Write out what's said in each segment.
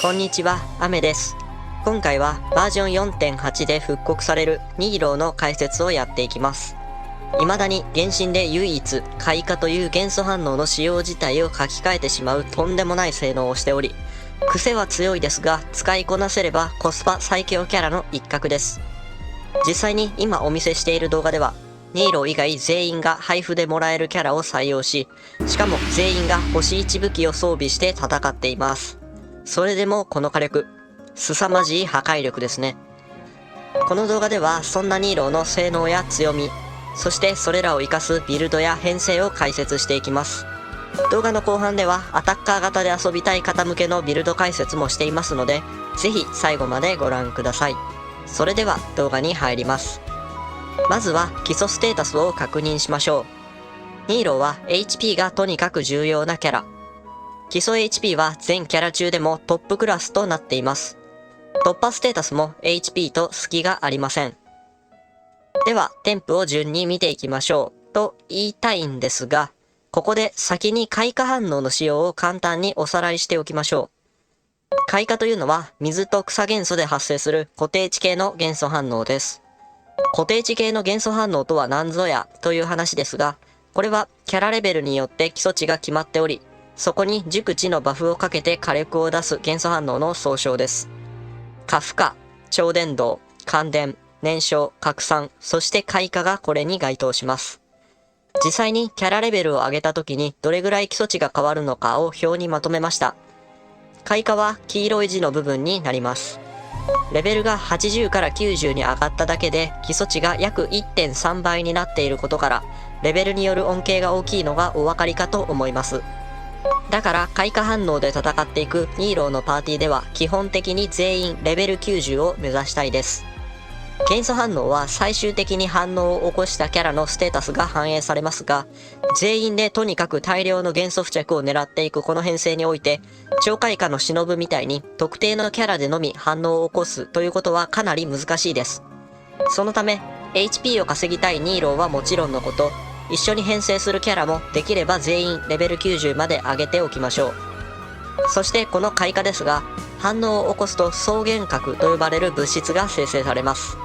こんにちは、アメです。今回はバージョン 4.8 で復刻されるニーローの解説をやっていきます。未だに原神で唯一開花という元素反応の仕様自体を書き換えてしまうとんでもない性能をしており、癖は強いですが使いこなせればコスパ最強キャラの一角です。実際に今お見せしている動画では、ニーロー以外全員が配布でもらえるキャラを採用し、しかも全員が星1武器を装備して戦っています。それでもこの火力、凄まじい破壊力ですね。この動画ではそんなニーローの性能や強み、そしてそれらを活かすビルドや編成を解説していきます。動画の後半ではアタッカー型で遊びたい方向けのビルド解説もしていますので、ぜひ最後までご覧ください。それでは動画に入ります。まずは基礎ステータスを確認しましょう。ニーローは HP がとにかく重要なキャラ。基礎 HP は全キャラ中でもトップクラスとなっています。突破ステータスも HP と隙がありません。では、添付を順に見ていきましょう。と言いたいんですが、ここで先に開花反応の仕様を簡単におさらいしておきましょう。開花というのは水と草元素で発生する固定値系の元素反応です。固定値系の元素反応とは何ぞやという話ですが、これはキャラレベルによって基礎値が決まっており、そこに熟知のバフをかけて火力を出す元素反応の総称です。過負荷、超伝導、感電、燃焼、拡散、そして開花がこれに該当します。実際にキャラレベルを上げた時にどれぐらい基礎値が変わるのかを表にまとめました。開花は黄色い字の部分になります。レベルが80から90に上がっただけで基礎値が約 1.3 倍になっていることから、レベルによる恩恵が大きいのがお分かりかと思います。だから開花反応で戦っていくニーローのパーティーでは基本的に全員レベル90を目指したいです。元素反応は最終的に反応を起こしたキャラのステータスが反映されますが、全員でとにかく大量の元素付着を狙っていくこの編成において、超開花の忍みたいに特定のキャラでのみ反応を起こすということはかなり難しいです。そのため HP を稼ぎたいニーローはもちろんのこと、一緒に編成するキャラもできれば全員レベル90まで上げておきましょう。そしてこの開花ですが、反応を起こすと草原核と呼ばれる物質が生成されます。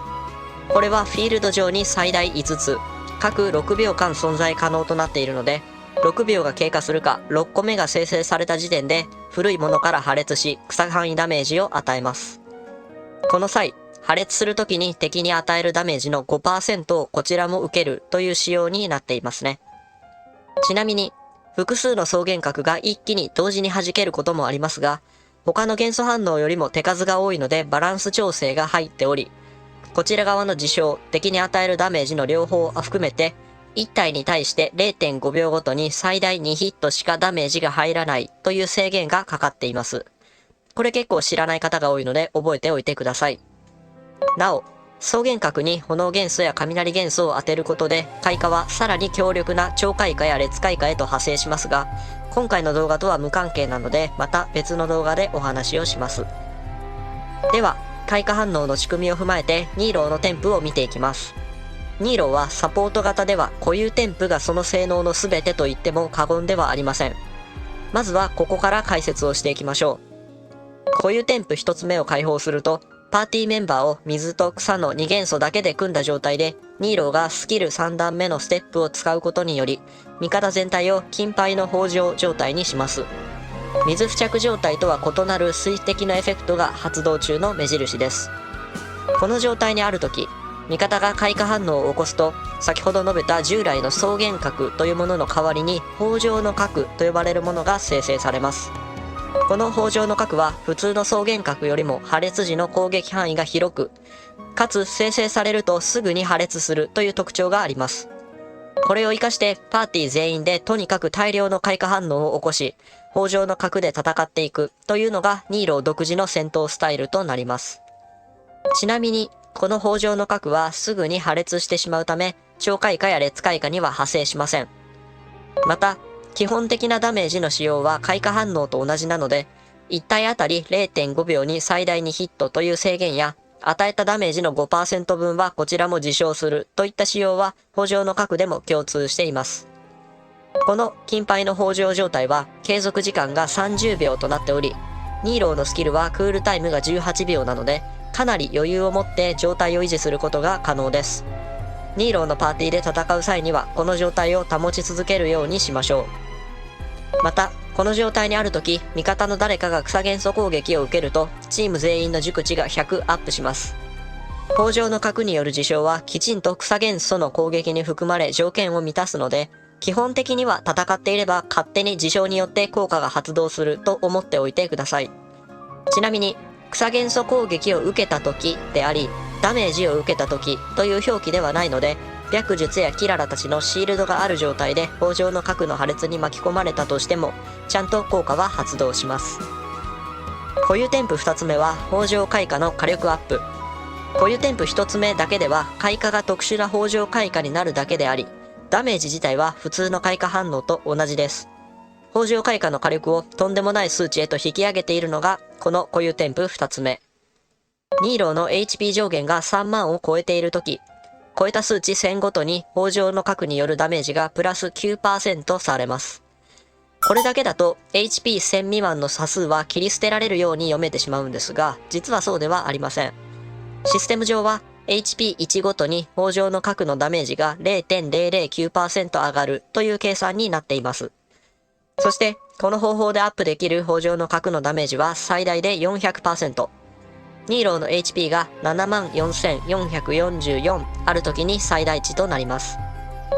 これはフィールド上に最大5つ、各6秒間存在可能となっているので、6秒が経過するか6個目が生成された時点で古いものから破裂し草範囲ダメージを与えます。この際、破裂するときに敵に与えるダメージの 5% をこちらも受けるという仕様になっていますね。ちなみに、複数の草原核が一気に同時に弾けることもありますが、他の元素反応よりも手数が多いのでバランス調整が入っており、こちら側の事象、敵に与えるダメージの両方を含めて、1体に対して 0.5 秒ごとに最大2ヒットしかダメージが入らないという制限がかかっています。これ結構知らない方が多いので覚えておいてください。なお、草原核に炎元素や雷元素を当てることで開花はさらに強力な超開花や烈開花へと派生しますが、今回の動画とは無関係なのでまた別の動画でお話をします。では、開花反応の仕組みを踏まえてニーローの添付を見ていきます。ニーローはサポート型では固有添付がその性能の全てと言っても過言ではありません。まずはここから解説をしていきましょう。固有添付1つ目を開放すると、パーティーメンバーを水と草の2元素だけで組んだ状態で、ニーローがスキル3段目のステップを使うことにより、味方全体を金牌の豊穣状態にします。水付着状態とは異なる水滴のエフェクトが発動中の目印です。この状態にあるとき、味方が開花反応を起こすと、先ほど述べた従来の草原核というものの代わりに、豊穣の核と呼ばれるものが生成されます。この豊穣の核は普通の草原核よりも破裂時の攻撃範囲が広く、かつ生成されるとすぐに破裂するという特徴があります。これを活かしてパーティー全員でとにかく大量の開花反応を起こし、豊穣の核で戦っていくというのがニーロー独自の戦闘スタイルとなります。ちなみに、この豊穣の核はすぐに破裂してしまうため、超開花や烈開花には派生しません。また、基本的なダメージの使用は開花反応と同じなので、1体あたり 0.5 秒に最大2ヒットという制限や、与えたダメージの 5% 分はこちらも自傷するといった仕様は豊穣の核でも共通しています。この金牌の豊穣状態は継続時間が30秒となっており、ニーローのスキルはクールタイムが18秒なので、かなり余裕を持って状態を維持することが可能です。ニーローのパーティーで戦う際にはこの状態を保ち続けるようにしましょう。また、この状態にある時、味方の誰かが草元素攻撃を受けると、チーム全員の熟知が100アップします。豊穣の核による事象はきちんと草元素の攻撃に含まれ条件を満たすので、基本的には戦っていれば勝手に事象によって効果が発動すると思っておいてください。ちなみに、草元素攻撃を受けた時であり、ダメージを受けた時という表記ではないので、白術やキララたちのシールドがある状態で豊穣の核の破裂に巻き込まれたとしても、ちゃんと効果は発動します。固有添付2つ目は豊穣開花の火力アップ。固有添付1つ目だけでは開花が特殊な豊穣開花になるだけであり、ダメージ自体は普通の開花反応と同じです。豊穣開花の火力をとんでもない数値へと引き上げているのがこの固有添付2つ目。ニーローの HP 上限が3万を超えているとき、超えた数値1000ごとに豊穣の核によるダメージがプラス 9% されます。これだけだと HP1000 未満の差数は切り捨てられるように読めてしまうんですが、実はそうではありません。システム上は HP1 ごとに豊穣の核のダメージが 0.009% 上がるという計算になっています。そして、この方法でアップできる豊穣の核のダメージは最大で 400%。ニーローの HP が 74,444 ある時に最大値となります。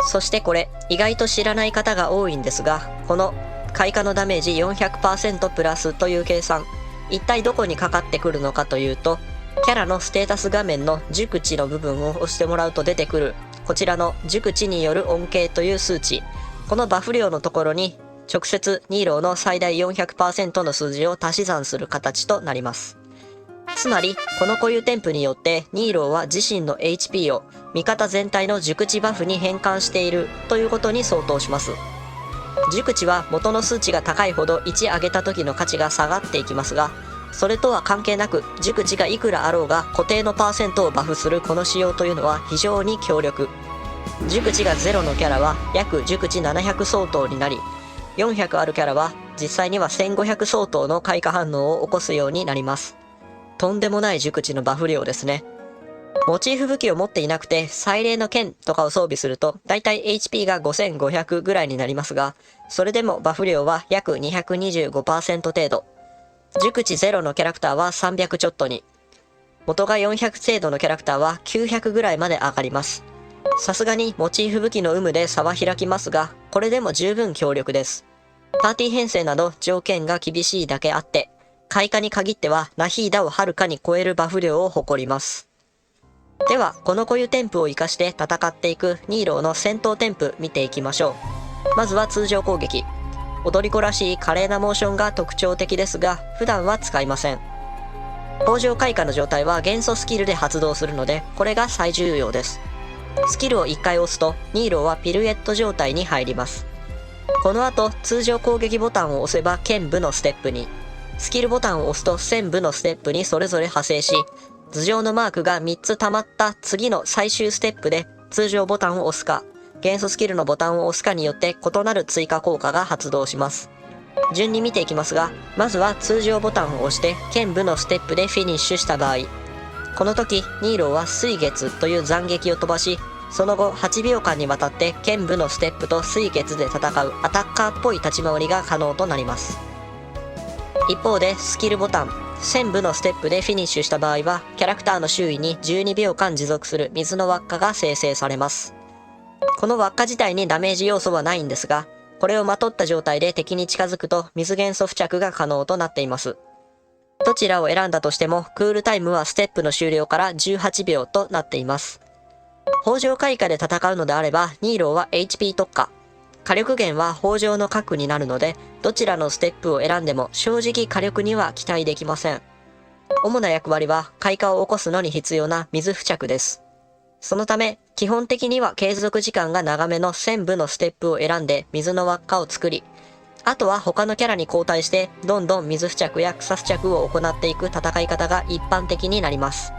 そしてこれ、意外と知らない方が多いんですが、この開花のダメージ 400% プラスという計算、一体どこにかかってくるのかというと、キャラのステータス画面の熟知の部分を押してもらうと出てくる、こちらの熟知による恩恵という数値、このバフ量のところに直接ニーローの最大 400% の数字を足し算する形となります。つまり、この固有添付によってニーローは自身の HP を味方全体の熟知バフに変換しているということに相当します。熟知は元の数値が高いほど1上げた時の価値が下がっていきますが、それとは関係なく熟知がいくらあろうが固定のパーセントをバフするこの仕様というのは非常に強力。熟知が0のキャラは約熟知700相当になり、400あるキャラは実際には1500相当の開花反応を起こすようになります。とんでもない熟知のバフ量ですね。モチーフ武器を持っていなくて祭礼の剣とかを装備するとだいたい HP が5500ぐらいになりますが、それでもバフ量は約 225% 程度。熟知0のキャラクターは300ちょっとに。元が400程度のキャラクターは900ぐらいまで上がります。さすがにモチーフ武器の有無で差は開きますが、これでも十分強力です。パーティー編成など条件が厳しいだけあって、開花に限ってはナヒーダをはるかに超えるバフ量を誇ります。では、この固有添付を活かして戦っていくニーローの戦闘添付見ていきましょう。まずは通常攻撃。踊り子らしい華麗なモーションが特徴的ですが、普段は使いません。豊穣開花の状態は元素スキルで発動するので、これが最重要です。スキルを1回押すと、ニーローはピルエット状態に入ります。この後、通常攻撃ボタンを押せば剣舞のステップに、スキルボタンを押すと戦舞のステップにそれぞれ派生し、頭上のマークが3つ溜まった次の最終ステップで通常ボタンを押すか、元素スキルのボタンを押すかによって異なる追加効果が発動します。順に見ていきますが、まずは通常ボタンを押して剣舞のステップでフィニッシュした場合、この時ニーローは水月という斬撃を飛ばし、その後8秒間にわたって剣舞のステップと水月で戦うアタッカーっぽい立ち回りが可能となります。一方でスキルボタン、戦舞のステップでフィニッシュした場合は、キャラクターの周囲に12秒間持続する水の輪っかが生成されます。この輪っか自体にダメージ要素はないんですが、これをまとった状態で敵に近づくと水元素付着が可能となっています。どちらを選んだとしても、クールタイムはステップの終了から18秒となっています。豊穣開花で戦うのであれば、ニーローは HP 特化。火力源は豊穣の核になるので、どちらのステップを選んでも正直火力には期待できません。主な役割は開花を起こすのに必要な水付着です。そのため、基本的には継続時間が長めの戦舞のステップを選んで水の輪っかを作り、あとは他のキャラに交代してどんどん水付着や草付着を行っていく戦い方が一般的になります。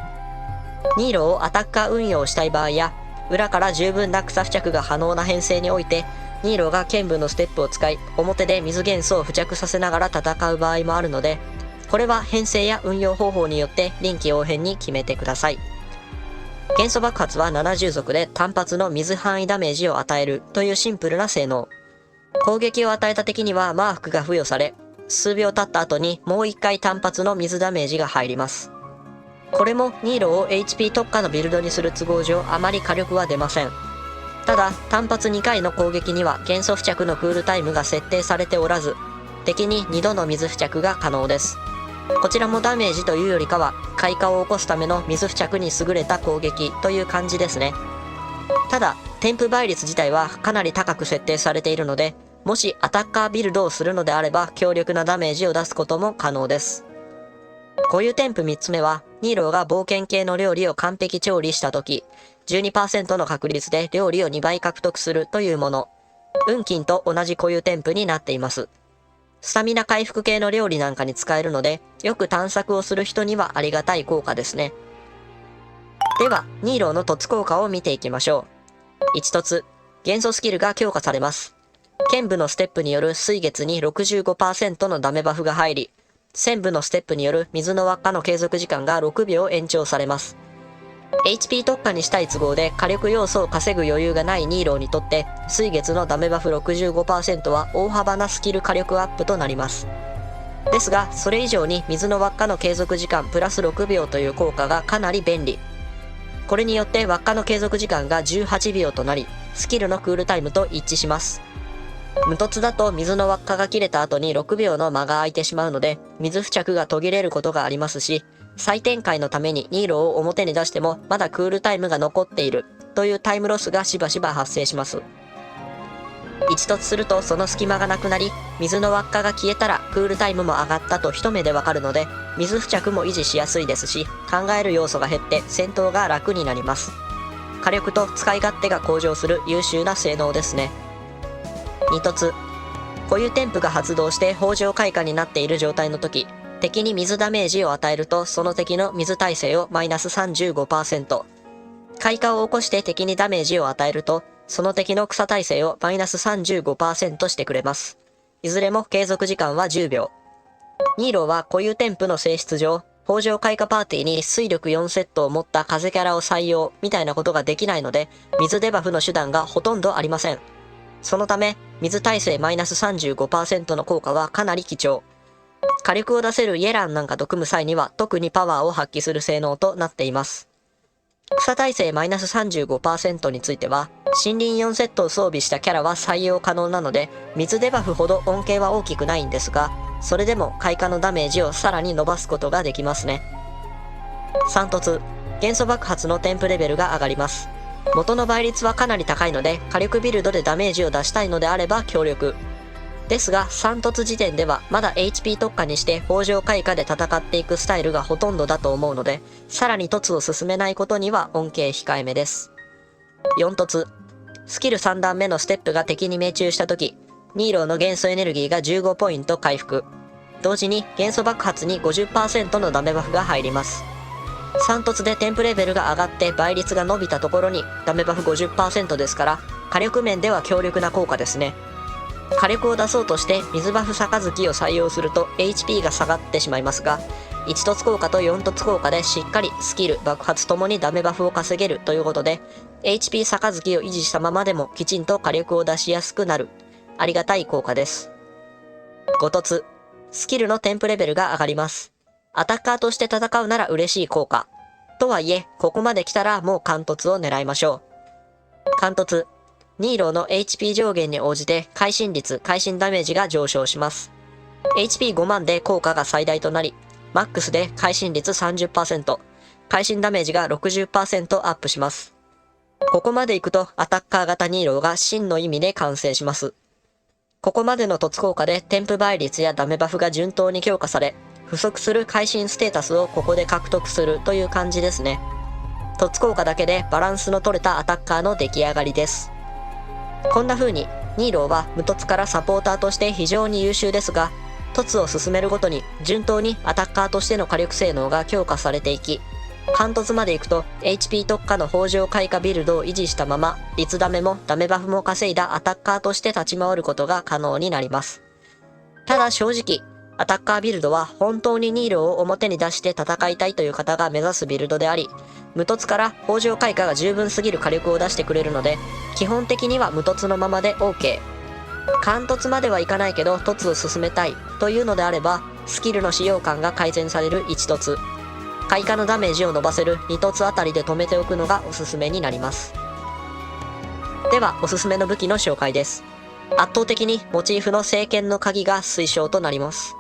ニーローをアタッカー運用したい場合や、裏から十分な草付着が可能な編成において、ニーローが剣舞のステップを使い、表で水元素を付着させながら戦う場合もあるので、これは編成や運用方法によって臨機応変に決めてください。元素爆発は70属で単発の水範囲ダメージを与えるというシンプルな性能。攻撃を与えた敵にはマークが付与され、数秒経った後にもう一回単発の水ダメージが入ります。これもニーロを HP 特化のビルドにする都合上あまり火力は出ません。ただ単発2回の攻撃には元素付着のクールタイムが設定されておらず、敵に2度の水付着が可能です。こちらもダメージというよりかは開花を起こすための水付着に優れた攻撃という感じですね。ただ添付倍率自体はかなり高く設定されているので、もしアタッカービルドをするのであれば強力なダメージを出すことも可能です。固有添付3つ目は、ニーローが冒険系の料理を完璧調理した時、12% の確率で料理を2倍獲得するというもの。運金と同じ固有添付になっています。スタミナ回復系の料理なんかに使えるので、よく探索をする人にはありがたい効果ですね。では、ニーローの凸効果を見ていきましょう。1凸、元素スキルが強化されます。剣舞のステップによる水月に 65% のダメバフが入り、戦舞のステップによる水の輪っかの継続時間が6秒延長されます。HP 特化にしたい都合で火力要素を稼ぐ余裕がないニーローにとって、水月のダメバフ 65% は大幅なスキル火力アップとなります。ですが、それ以上に水の輪っかの継続時間プラス6秒という効果がかなり便利。これによって輪っかの継続時間が18秒となり、スキルのクールタイムと一致します。無凸だと水の輪っかが切れた後に6秒の間が空いてしまうので、水付着が途切れることがありますし、再展開のためにニーロを表に出してもまだクールタイムが残っているというタイムロスがしばしば発生します。1凸するとその隙間がなくなり、水の輪っかが消えたらクールタイムも上がったと一目でわかるので、水付着も維持しやすいですし、考える要素が減って戦闘が楽になります。火力と使い勝手が向上する優秀な性能ですね。2凸、固有添付が発動して北条開花になっている状態の時、敵に水ダメージを与えるとその敵の水耐性をマイナス 35%、開花を起こして敵にダメージを与えるとその敵の草耐性をマイナス 35% してくれます。いずれも継続時間は10秒。ニーローは固有添付の性質上、北条開花パーティーに水力4セットを持った風キャラを採用みたいなことができないので、水デバフの手段がほとんどありません。そのため、水耐性マイナス 35% の効果はかなり貴重。火力を出せるイエランなんかと組む際には特にパワーを発揮する性能となっています。草耐性マイナス 35% については、森林4セットを装備したキャラは採用可能なので、水デバフほど恩恵は大きくないんですが、それでも開花のダメージをさらに伸ばすことができますね。3凸、元素爆発の添付レベルが上がります。元の倍率はかなり高いので、火力ビルドでダメージを出したいのであれば強力。ですが、3凸時点ではまだ HP 特化にして北条開花で戦っていくスタイルがほとんどだと思うので、さらに凸を進めないことには恩恵控えめです。4凸、スキル3段目のステップが敵に命中した時、ニーローの元素エネルギーが15ポイント回復。同時に元素爆発に 50% のダメバフが入ります。3凸で添付レベルが上がって倍率が伸びたところにダメバフ 50% ですから、火力面では強力な効果ですね。火力を出そうとして水バフ杯を採用すると HP が下がってしまいますが、1凸効果と4凸効果でしっかりスキル、爆発ともにダメバフを稼げるということで、HP 杯を維持したままでもきちんと火力を出しやすくなる。ありがたい効果です。5凸、スキルの添付レベルが上がります。アタッカーとして戦うなら嬉しい効果。とはいえ、ここまで来たらもう貫突を狙いましょう。貫突。ニーローの HP 上限に応じて会心率、会心ダメージが上昇します。HP5 万で効果が最大となり、マックスで会心率 30%、会心ダメージが 60% アップします。ここまで行くとアタッカー型ニーローが真の意味で完成します。ここまでの凸効果で添付倍率やダメバフが順当に強化され、不足する会心ステータスをここで獲得するという感じですね。凸効果だけでバランスの取れたアタッカーの出来上がりです。こんな風に、ニーローは無凸からサポーターとして非常に優秀ですが、凸を進めるごとに順当にアタッカーとしての火力性能が強化されていき、貫突まで行くと HP 特化の北条開花ビルドを維持したまま、率ダメもダメバフも稼いだアタッカーとして立ち回ることが可能になります。ただ正直、アタッカービルドは本当にニーロを表に出して戦いたいという方が目指すビルドであり、無凸から北条開花が十分すぎる火力を出してくれるので、基本的には無凸のままで OK。貫突まではいかないけど凸を進めたいというのであれば、スキルの使用感が改善される1凸。開花のダメージを伸ばせる2凸あたりで止めておくのがおすすめになります。では、おすすめの武器の紹介です。圧倒的にモチーフの聖剣の鍵が推奨となります。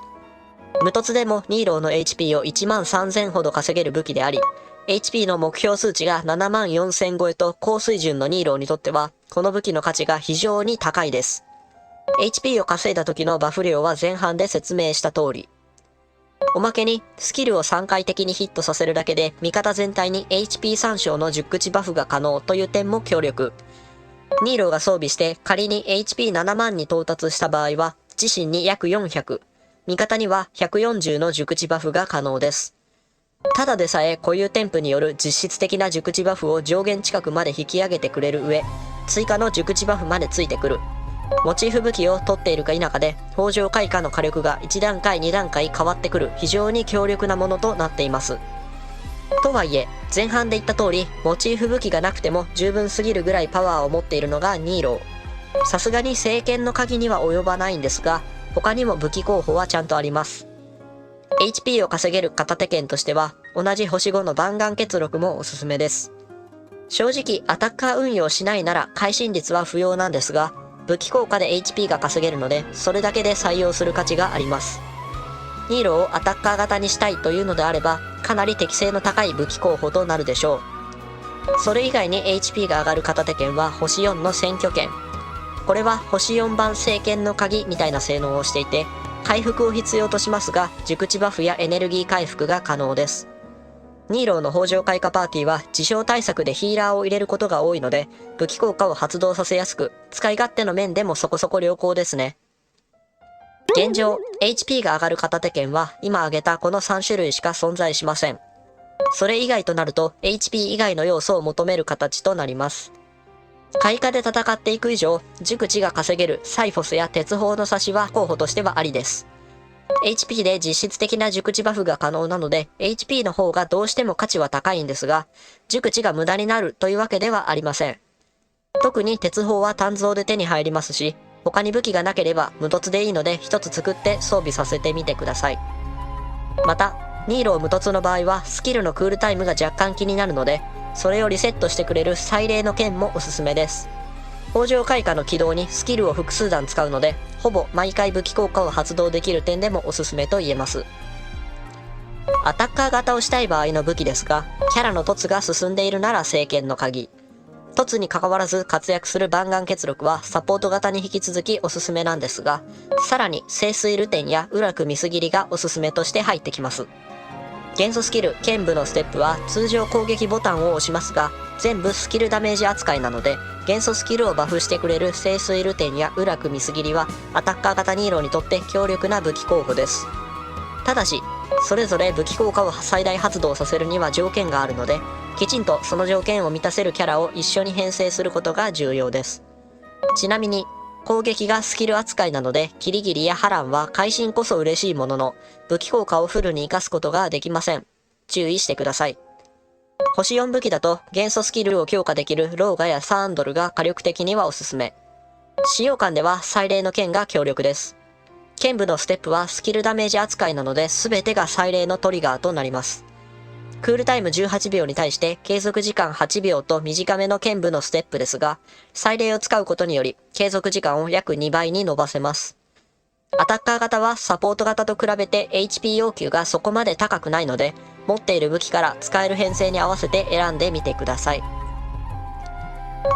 無凸でもニーローの HP を13000ほど稼げる武器であり、HP の目標数値が74000超えと高水準のニーローにとっては、この武器の価値が非常に高いです。HP を稼いだ時のバフ量は前半で説明した通り。おまけに、スキルを3回的にヒットさせるだけで、味方全体に HP 参照の10口バフが可能という点も強力。ニーローが装備して仮に HP7 万に到達した場合は、自身に約400。味方には140の熟知バフが可能です。ただでさえ固有添付による実質的な熟知バフを上限近くまで引き上げてくれる上、追加の熟知バフまでついてくる。モチーフ武器を取っているか否かで、北条開花の火力が1段階2段階変わってくる非常に強力なものとなっています。とはいえ、前半で言った通り、モチーフ武器がなくても十分すぎるぐらいパワーを持っているのがニーロー。さすがに聖剣の鍵には及ばないんですが、他にも武器候補はちゃんとあります。HP を稼げる片手剣としては、同じ星5の弾丸結録もおすすめです。正直、アタッカー運用しないなら会心率は不要なんですが、武器効果で HP が稼げるので、それだけで採用する価値があります。ニーロをアタッカー型にしたいというのであれば、かなり適性の高い武器候補となるでしょう。それ以外に HP が上がる片手剣は星4の選挙剣。これは星4番聖剣の鍵みたいな性能をしていて、回復を必要としますが、熟知バフやエネルギー回復が可能です。ニーローの北条開花パーティーは自傷対策でヒーラーを入れることが多いので、武器効果を発動させやすく、使い勝手の面でもそこそこ良好ですね。現状、HP が上がる片手剣は今挙げたこの3種類しか存在しません。それ以外となると HP 以外の要素を求める形となります。開花で戦っていく以上、熟知が稼げるサイフォスや鉄砲の差しは候補としてはありです。HP で実質的な熟知バフが可能なので、HP の方がどうしても価値は高いんですが、熟知が無駄になるというわけではありません。特に鉄砲は単造で手に入りますし、他に武器がなければ無凸でいいので一つ作って装備させてみてください。また、ニーロー無凸の場合はスキルのクールタイムが若干気になるので、それをリセットしてくれる祭礼の剣もおすすめです。北条開花の起動にスキルを複数段使うので、ほぼ毎回武器効果を発動できる点でもおすすめと言えます。アタッカー型をしたい場合の武器ですが、キャラの凸が進んでいるなら聖剣の鍵。凸に関わらず活躍する弾丸結録はサポート型に引き続きおすすめなんですが、さらに聖水ルテンやウラクミスギリがおすすめとして入ってきます。元素スキル剣舞のステップは通常攻撃ボタンを押しますが、全部スキルダメージ扱いなので、元素スキルをバフしてくれる聖水ルテンやウラクミスギリはアタッカー型ニーロにとって強力な武器候補です。ただし、それぞれ武器効果を最大発動させるには条件があるので、きちんとその条件を満たせるキャラを一緒に編成することが重要です。ちなみに、攻撃がスキル扱いなので、キリギリやハランは会心こそ嬉しいものの、武器効果をフルに活かすことができません。注意してください。星4武器だと元素スキルを強化できるローガやサーンドルが火力的にはおすすめ。使用感では祭礼の剣が強力です。剣舞のステップはスキルダメージ扱いなので全てが祭礼のトリガーとなります。クールタイム18秒に対して継続時間8秒と短めの剣舞のステップですが、祭礼を使うことにより継続時間を約2倍に伸ばせます。アタッカー型はサポート型と比べて HP 要求がそこまで高くないので、持っている武器から使える編成に合わせて選んでみてください。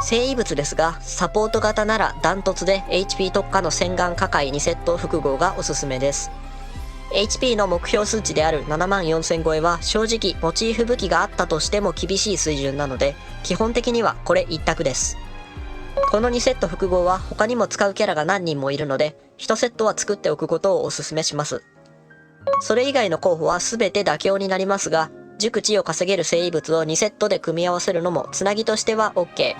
聖異物ですが、サポート型ならダントツで HP 特化の洗顔火塊2セット複合がおすすめです。HP の目標数値である74000超えは正直モチーフ武器があったとしても厳しい水準なので、基本的にはこれ一択です。この2セット複合は他にも使うキャラが何人もいるので、1セットは作っておくことをお勧めします。それ以外の候補は全て妥協になりますが、熟知を稼げる聖異物を2セットで組み合わせるのもつなぎとしては OK。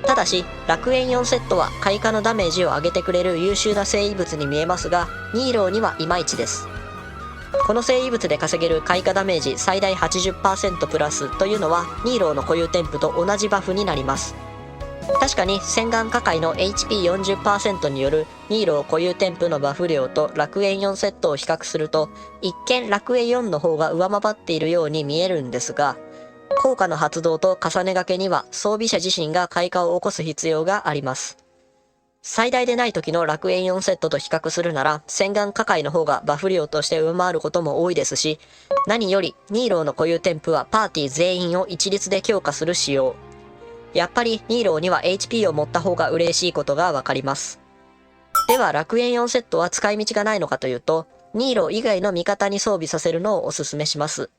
ただし、楽園4セットは開花のダメージを上げてくれる優秀な生異物に見えますが、ニーローにはいまいちです。この生異物で稼げる開花ダメージ最大 80% プラスというのは、ニーローの固有添付と同じバフになります。確かに洗顔火塊の HP40% によるニーロー固有添付のバフ量と楽園4セットを比較すると、一見楽園4の方が上回っているように見えるんですが、効果の発動と重ね掛けには装備者自身が開花を起こす必要があります。最大でない時の楽園4セットと比較するなら、洗顔火塊の方がバフ量として上回ることも多いですし、何よりニーローの固有添付はパーティー全員を一律で強化する仕様。やっぱりニーローには HP を持った方が嬉しいことがわかります。では楽園4セットは使い道がないのかというと、ニーロー以外の味方に装備させるのをおすすめします。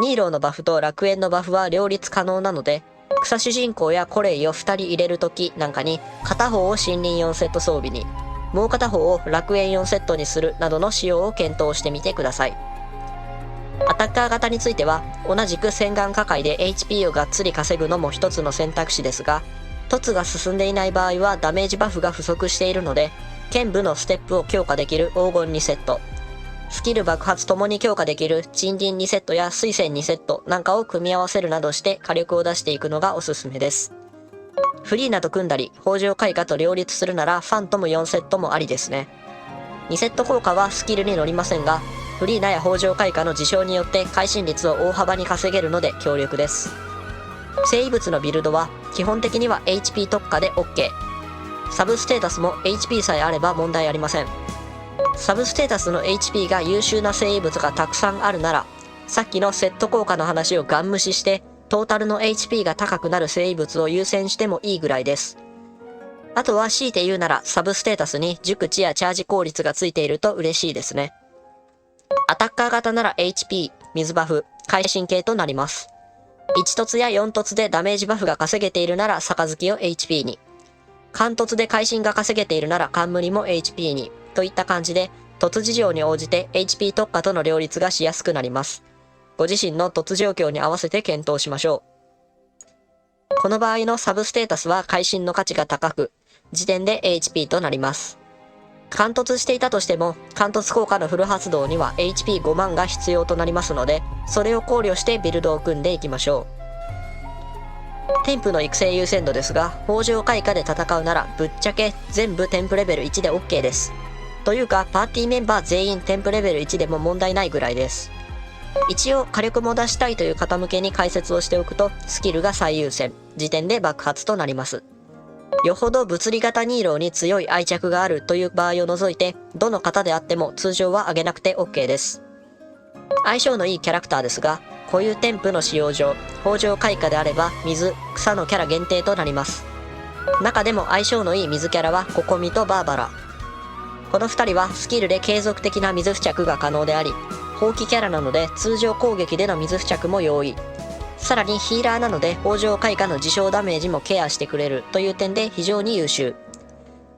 ニーローのバフと楽園のバフは両立可能なので、草主人公やコレイを2人入れるときなんかに片方を森林4セット装備に、もう片方を楽園4セットにするなどの仕様を検討してみてください。アタッカー型については、同じく洗顔火塊で HP をがっつり稼ぐのも一つの選択肢ですが、凸が進んでいない場合はダメージバフが不足しているので、剣舞のステップを強化できる黄金2セット、スキル爆発ともに強化できる沈殿2セットや水仙2セットなんかを組み合わせるなどして火力を出していくのがおすすめです。フリーナと組んだり、北条開花と両立するならファントム4セットもありですね。2セット効果はスキルに乗りませんが、フリーナや北条開花の事象によって会心率を大幅に稼げるので強力です。生異物のビルドは基本的には HP 特化で OK。サブステータスも HP さえあれば問題ありません。サブステータスの HP が優秀な生異物がたくさんあるなら、さっきのセット効果の話をガン無視して、トータルの HP が高くなる生異物を優先してもいいぐらいです。あとは強いて言うならサブステータスに熟知やチャージ効率がついていると嬉しいですね。アタッカー型なら HP、水バフ、会心系となります。1凸や4凸でダメージバフが稼げているなら杯を HP に。貫突で会心が稼げているなら冠も HP に。といった感じで、凸事情に応じて HP 特化との両立がしやすくなります。ご自身の凸状況に合わせて検討しましょう。この場合のサブステータスは会心の価値が高く、時点で HP となります。貫突していたとしても、貫突効果のフル発動には HP5 万が必要となりますので、それを考慮してビルドを組んでいきましょう。添付の育成優先度ですが、北条開花で戦うならぶっちゃけ全部添付レベル1で OK です。というか、パーティーメンバー全員添付レベル1でも問題ないぐらいです。一応火力も出したいという方向けに解説をしておくと、スキルが最優先、時点で爆発となります。よほど物理型ニーローに強い愛着があるという場合を除いて、どの方であっても通常は上げなくて OK です。相性のいいキャラクターですが、固有添付の使用上、北条開花であれば水、草のキャラ限定となります。中でも相性のいい水キャラはココミとバーバラ。この2人はスキルで継続的な水付着が可能であり、放棄キャラなので通常攻撃での水付着も容易。さらにヒーラーなので北条開花の自傷ダメージもケアしてくれるという点で非常に優秀。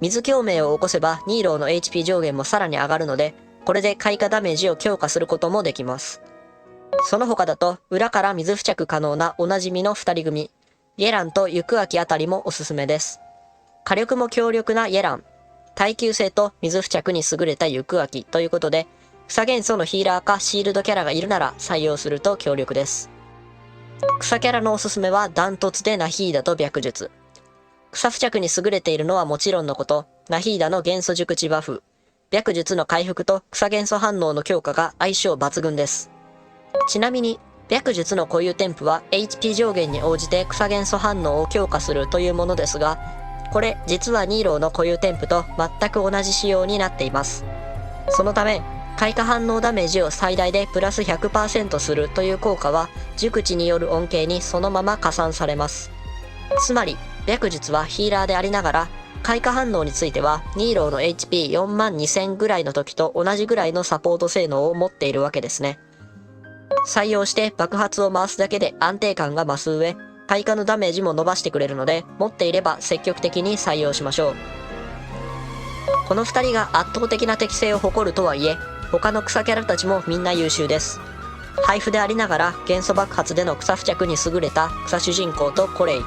水共鳴を起こせばニーローの HP 上限もさらに上がるので、これで開花ダメージを強化することもできます。その他だと裏から水付着可能なおなじみの2人組、イェランとユクアキあたりもおすすめです。火力も強力なイェラン、耐久性と水付着に優れたユクアキということで、草元素のヒーラーかシールドキャラがいるなら採用すると強力です。草キャラのおすすめはダントツでナヒーダと白術。草付着に優れているのはもちろんのこと、ナヒーダの元素熟知バフ、白術の回復と草元素反応の強化が相性抜群です。ちなみに、白術の固有添付は HP 上限に応じて草元素反応を強化するというものですが、これ実はニーローの固有添付と全く同じ仕様になっています。そのため、開花反応ダメージを最大でプラス 100% するという効果は熟知による恩恵にそのまま加算されます。つまり白術はヒーラーでありながら開花反応についてはニーローの HP4 万2000ぐらいの時と同じぐらいのサポート性能を持っているわけですね。採用して爆発を回すだけで安定感が増す上、開花のダメージも伸ばしてくれるので持っていれば積極的に採用しましょう。この2人が圧倒的な適性を誇るとはいえ、他の草キャラたちもみんな優秀です。配布でありながら元素爆発での草付着に優れた草主人公とコレイ。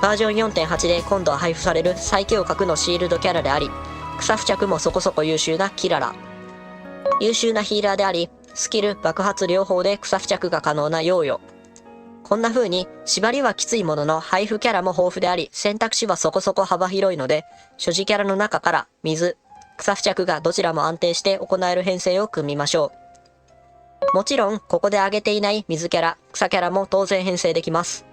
バージョン 4.8 で今度は配布される最強格のシールドキャラであり、草付着もそこそこ優秀なキララ。優秀なヒーラーであり、スキル、爆発両方で草付着が可能なヨーヨ。こんな風に、縛りはきついものの配布キャラも豊富であり、選択肢はそこそこ幅広いので、所持キャラの中から水、草付着がどちらも安定して行える編成を組みましょう。もちろん、ここで挙げていない水キャラ、草キャラも当然編成できます。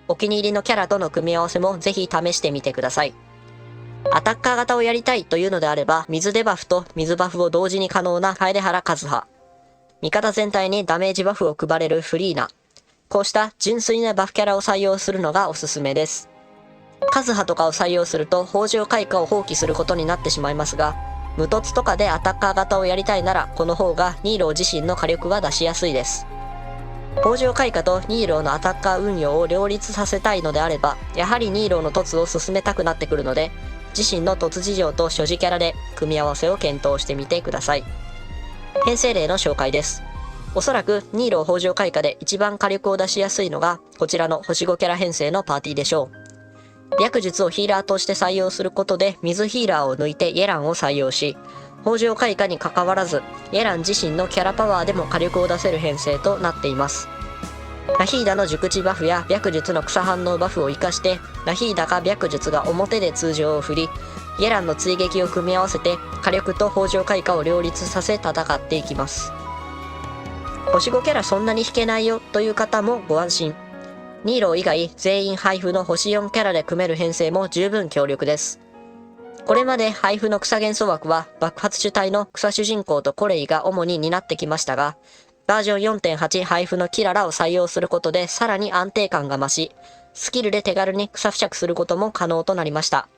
お気に入りのキャラとの組み合わせもぜひ試してみてください。アタッカー型をやりたいというのであれば、水デバフと水バフを同時に可能な楓原和葉。味方全体にダメージバフを配れるフリーナ。こうした純粋なバフキャラを採用するのがおすすめです。和葉とかを採用すると北条開花を放棄することになってしまいますが、無凸とかでアタッカー型をやりたいなら、この方がニーロー自身の火力は出しやすいです。北条開花とニーローのアタッカー運用を両立させたいのであれば、やはりニーローの凸を進めたくなってくるので、自身の凸事情と所持キャラで組み合わせを検討してみてください。編成例の紹介です。おそらくニーロー北条開花で一番火力を出しやすいのが、こちらの星5キャラ編成のパーティーでしょう。略術をヒーラーとして採用することで水ヒーラーを抜いてイェランを採用し、北条開花に関わらず、イェラン自身のキャラパワーでも火力を出せる編成となっています。ラヒーダの熟知バフや白術の草反応バフを活かして、ラヒーダか白術が表で通常を振り、イェランの追撃を組み合わせて火力と北条開花を両立させ戦っていきます。星5キャラそんなに引けないよという方もご安心。ニーロー以外全員配布の星4キャラで組める編成も十分強力です。これまで配布の草元素枠は爆発主体の草主人公とコレイが主に担ってきましたが、バージョン 4.8 配布のキララを採用することでさらに安定感が増し、スキルで手軽に草付着することも可能となりました。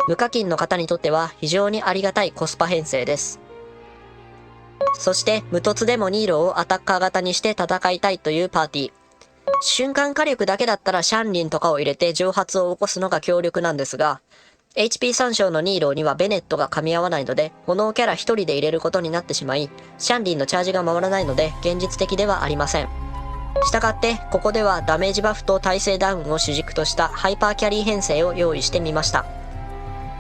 無課金の方にとっては非常にありがたいコスパ編成です。そして無凸でもニーローをアタッカー型にして戦いたいというパーティー。瞬間火力だけだったらシャンリンとかを入れて蒸発を起こすのが強力なんですが、HP 参照のニーローにはベネットが噛み合わないので、炎キャラ1人で入れることになってしまい、シャンリンのチャージが回らないので現実的ではありません。したがって、ここではダメージバフと耐性ダウンを主軸としたハイパーキャリー編成を用意してみました。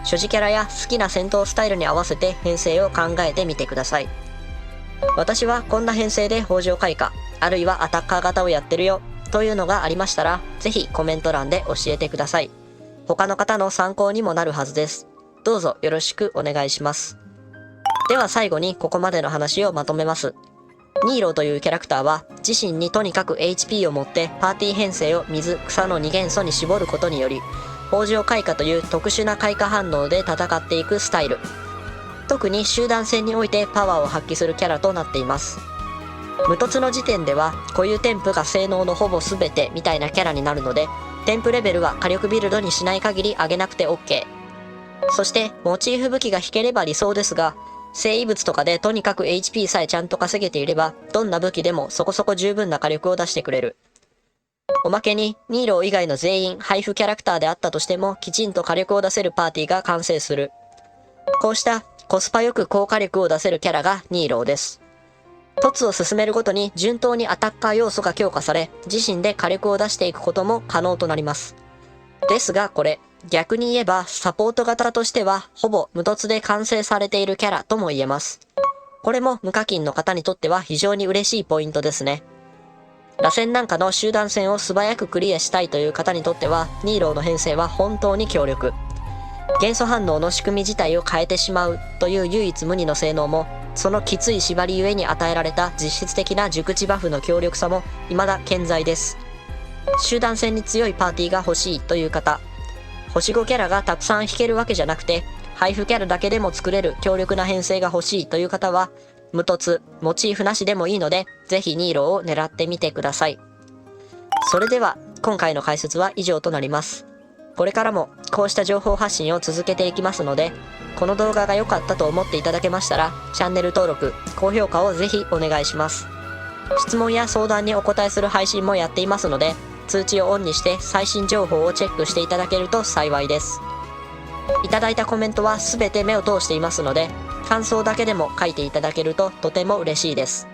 所持キャラや好きな戦闘スタイルに合わせて編成を考えてみてください。私はこんな編成で北条開花、あるいはアタッカー型をやってるよ、というのがありましたら、ぜひコメント欄で教えてください。他の方の参考にもなるはずです。どうぞよろしくお願いします。では最後にここまでの話をまとめます。ニーローというキャラクターは自身にとにかく HP を持ってパーティー編成を水、草の2元素に絞ることにより、北条開花という特殊な開花反応で戦っていくスタイル。特に集団戦においてパワーを発揮するキャラとなっています。無凸の時点では固有添付が性能のほぼ全てみたいなキャラになるので、添付レベルは火力ビルドにしない限り上げなくて OK。そしてモチーフ武器が引ければ理想ですが、生異物とかでとにかく HP さえちゃんと稼げていれば、どんな武器でもそこそこ十分な火力を出してくれる。おまけにニーロー以外の全員配布キャラクターであったとしてもきちんと火力を出せるパーティーが完成する。こうしたコスパよく高火力を出せるキャラがニーローです。凸を進めるごとに順当にアタッカー要素が強化され、自身で火力を出していくことも可能となります。ですがこれ、逆に言えばサポート型としてはほぼ無凸で完成されているキャラとも言えます。これも無課金の方にとっては非常に嬉しいポイントですね。螺旋なんかの集団戦を素早くクリアしたいという方にとっては、ニーローの編成は本当に強力。元素反応の仕組み自体を変えてしまうという唯一無二の性能も、そのきつい縛りゆえに与えられた実質的な熟知バフの強力さも未だ健在です。集団戦に強いパーティーが欲しいという方、星5キャラがたくさん引けるわけじゃなくて、配布キャラだけでも作れる強力な編成が欲しいという方は、無凸、モチーフなしでもいいので、ぜひニーローを狙ってみてください。それでは、今回の解説は以上となります。これからもこうした情報発信を続けていきますので、この動画が良かったと思っていただけましたら、チャンネル登録、高評価をぜひお願いします。質問や相談にお答えする配信もやっていますので、通知をオンにして最新情報をチェックしていただけると幸いです。いただいたコメントは全て目を通していますので、感想だけでも書いていただけるととても嬉しいです。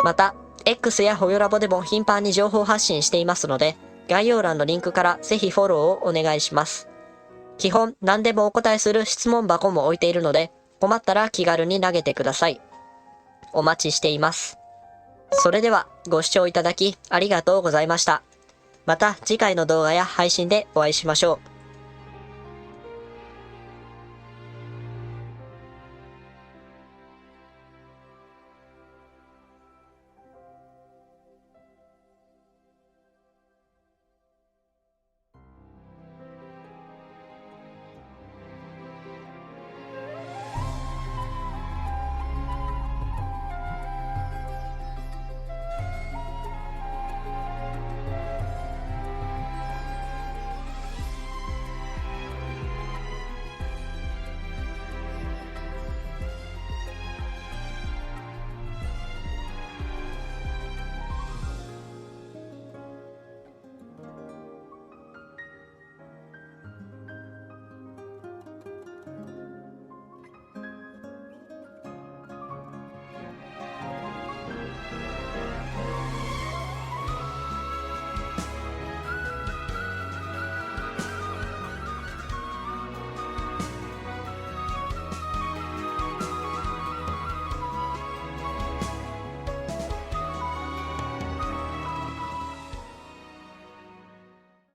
また、X やホヨラボでも頻繁に情報発信していますので、概要欄のリンクからぜひフォローをお願いします。基本何でもお答えする質問箱も置いているので、困ったら気軽に投げてください。お待ちしています。それではご視聴いただきありがとうございました。また次回の動画や配信でお会いしましょう。